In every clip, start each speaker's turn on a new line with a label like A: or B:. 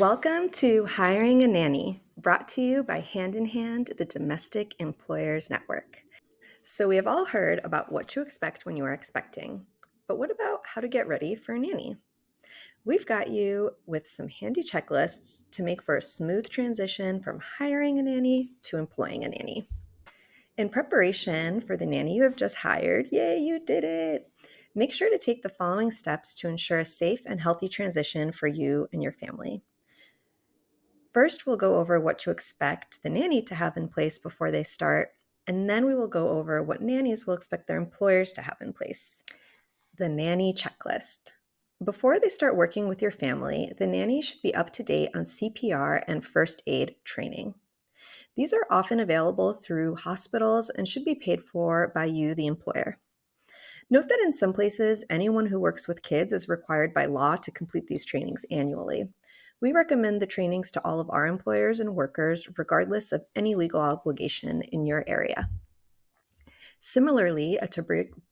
A: Welcome to Hiring a Nanny, brought to you by Hand in Hand, the Domestic Employers Network. So, we have all heard about what to expect when you are expecting, but what about how to get ready for a nanny? We've got you with some handy checklists to make for a smooth transition from hiring a nanny to employing a nanny. In preparation for the nanny you have just hired, yay, you did it! Make sure to take the following steps to ensure a safe and healthy transition for you and your family. First, we'll go over what to expect the nanny to have in place before they start, and then we will go over what nannies will expect their employers to have in place. The nanny checklist. Before they start working with your family, the nanny should be up to date on CPR and first aid training. These are often available through hospitals and should be paid for by you, the employer. Note that in some places, anyone who works with kids is required by law to complete these trainings annually. We recommend the trainings to all of our employers and workers, regardless of any legal obligation in your area. Similarly, a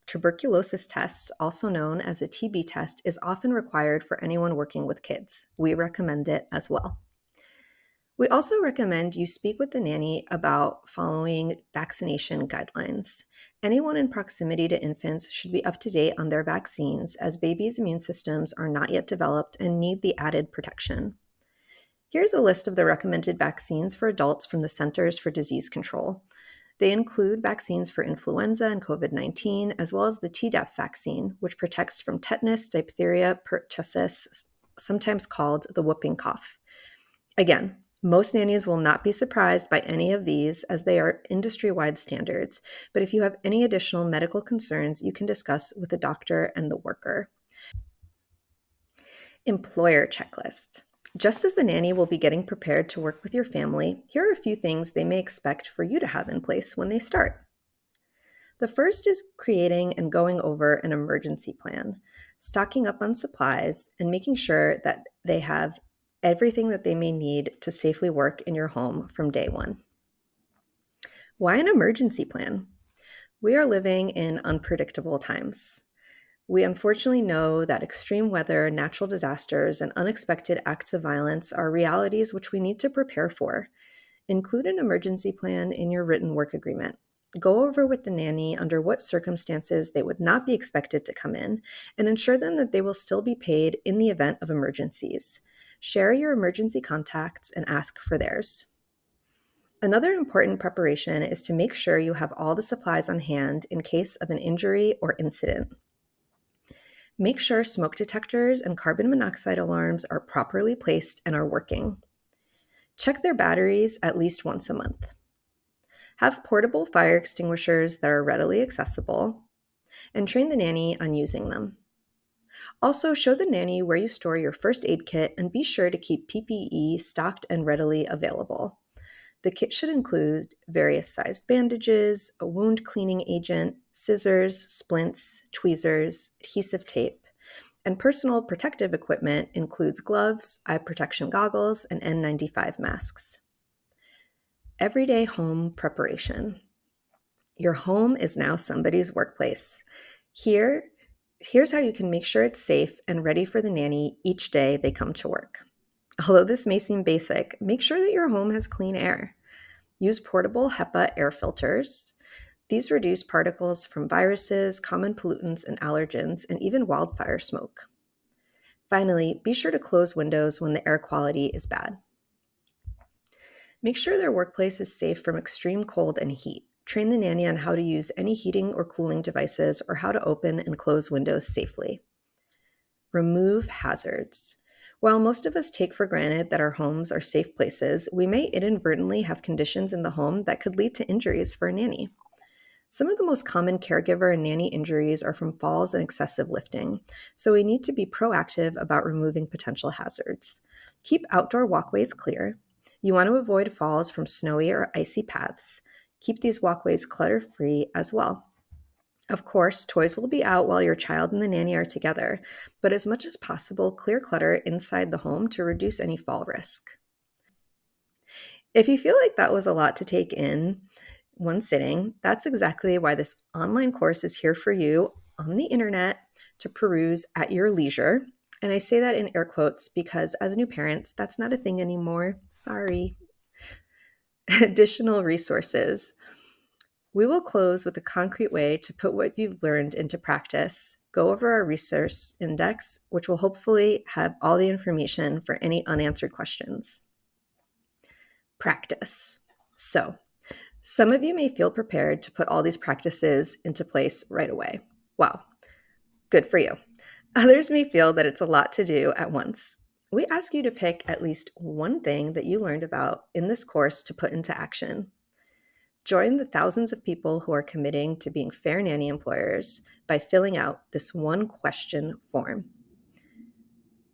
A: tuberculosis test, also known as a TB test, is often required for anyone working with kids. We recommend it as well. We also recommend you speak with the nanny about following vaccination guidelines. Anyone in proximity to infants should be up to date on their vaccines, as babies' immune systems are not yet developed and need the added protection. Here's a list of the recommended vaccines for adults from the Centers for Disease Control. They include vaccines for influenza and COVID-19, as well as the Tdap vaccine, which protects from tetanus, diphtheria, pertussis, sometimes called the whooping cough. Again, most nannies will not be surprised by any of these, as they are industry-wide standards, but if you have any additional medical concerns, you can discuss with the doctor and the worker. Employer checklist. Just as the nanny will be getting prepared to work with your family, here are a few things they may expect for you to have in place when they start. The first is creating and going over an emergency plan, stocking up on supplies, and making sure that they have everything that they may need to safely work in your home from day one. Why an emergency plan? We are living in unpredictable times. We unfortunately know that extreme weather, natural disasters, and unexpected acts of violence are realities which we need to prepare for. Include an emergency plan in your written work agreement. Go over with the nanny under what circumstances they would not be expected to come in, and ensure them that they will still be paid in the event of emergencies. Share your emergency contacts and ask for theirs. Another important preparation is to make sure you have all the supplies on hand in case of an injury or incident. Make sure smoke detectors and carbon monoxide alarms are properly placed and are working. Check their batteries at least once a month. Have portable fire extinguishers that are readily accessible, and train the nanny on using them. Also, show the nanny where you store your first aid kit and be sure to keep PPE stocked and readily available. The kit should include various sized bandages, a wound cleaning agent, scissors, splints, tweezers, adhesive tape, and personal protective equipment includes gloves, eye protection goggles, and N95 masks. Everyday home preparation. Your home is now somebody's workplace. Here's how you can make sure it's safe and ready for the nanny each day they come to work. Although this may seem basic, make sure that your home has clean air. Use portable HEPA air filters. These reduce particles from viruses, common pollutants, and allergens, and even wildfire smoke. Finally, be sure to close windows when the air quality is bad. Make sure their workplace is safe from extreme cold and heat. Train the nanny on how to use any heating or cooling devices or how to open and close windows safely. Remove hazards. While most of us take for granted that our homes are safe places, we may inadvertently have conditions in the home that could lead to injuries for a nanny. Some of the most common caregiver and nanny injuries are from falls and excessive lifting, so we need to be proactive about removing potential hazards. Keep outdoor walkways clear. You want to avoid falls from snowy or icy paths. Keep these walkways clutter-free as well. Of course, toys will be out while your child and the nanny are together, but as much as possible, clear clutter inside the home to reduce any fall risk. If you feel like that was a lot to take in one sitting, that's exactly why this online course is here for you on the internet to peruse at your leisure. And I say that in air quotes because as new parents, that's not a thing anymore. Sorry. Additional resources. We will close with a concrete way to put what you've learned into practice. Go over our resource index, which will hopefully have all the information for any unanswered questions. Practice. So, some of you may feel prepared to put all these practices into place right away. Wow, good for you. Others may feel that it's a lot to do at once. We ask you to pick at least one thing that you learned about in this course to put into action. Join the thousands of people who are committing to being fair nanny employers by filling out this one question form.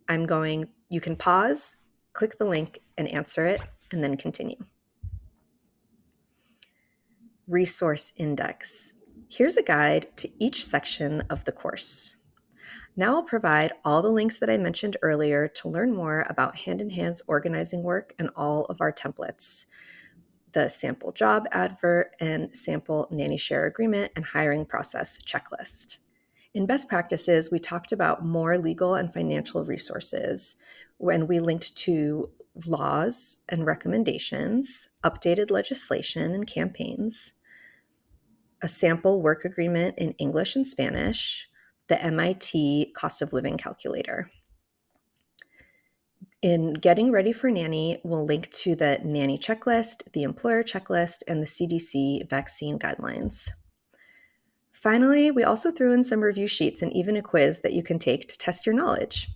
A: You can pause, click the link and answer it, and then continue. Resource index. Here's a guide to each section of the course. Now I'll provide all the links that I mentioned earlier to learn more about Hand in Hand's organizing work and all of our templates, the sample job advert and sample nanny share agreement and hiring process checklist. In best practices, we talked about more legal and financial resources when we linked to laws and recommendations, updated legislation and campaigns, a sample work agreement in English and Spanish, the MIT cost of living calculator. In Getting Ready for Nanny, we'll link to the nanny checklist, the employer checklist, and the CDC vaccine guidelines. Finally, we also threw in some review sheets and even a quiz that you can take to test your knowledge.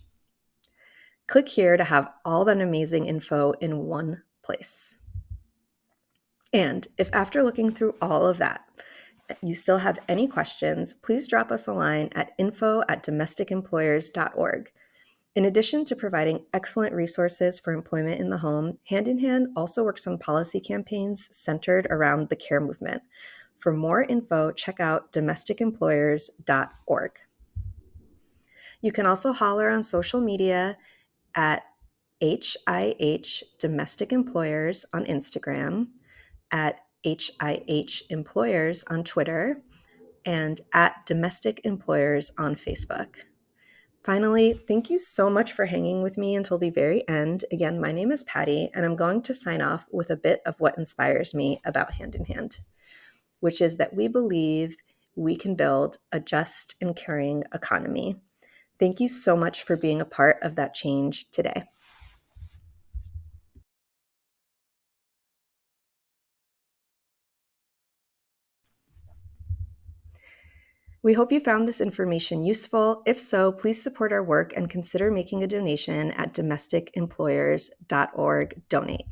A: Click here to have all that amazing info in one place. And if after looking through all of that, you still have any questions, please drop us a line at info@domesticemployers.org. In addition to providing excellent resources for employment in the home, Hand in Hand also works on policy campaigns centered around the care movement. For more info, check out domesticemployers.org. You can also holler on social media at HIH Domestic Employers on Instagram, at HIH Employers on Twitter, and at Domestic Employers on Facebook. Finally, thank you so much for hanging with me until the very end. Again, my name is Patti, and I'm going to sign off with a bit of what inspires me about Hand in Hand, which is that we believe we can build a just and caring economy. Thank you so much for being a part of that change today. We hope you found this information useful. If so, please support our work and consider making a donation at domesticemployers.org/donate.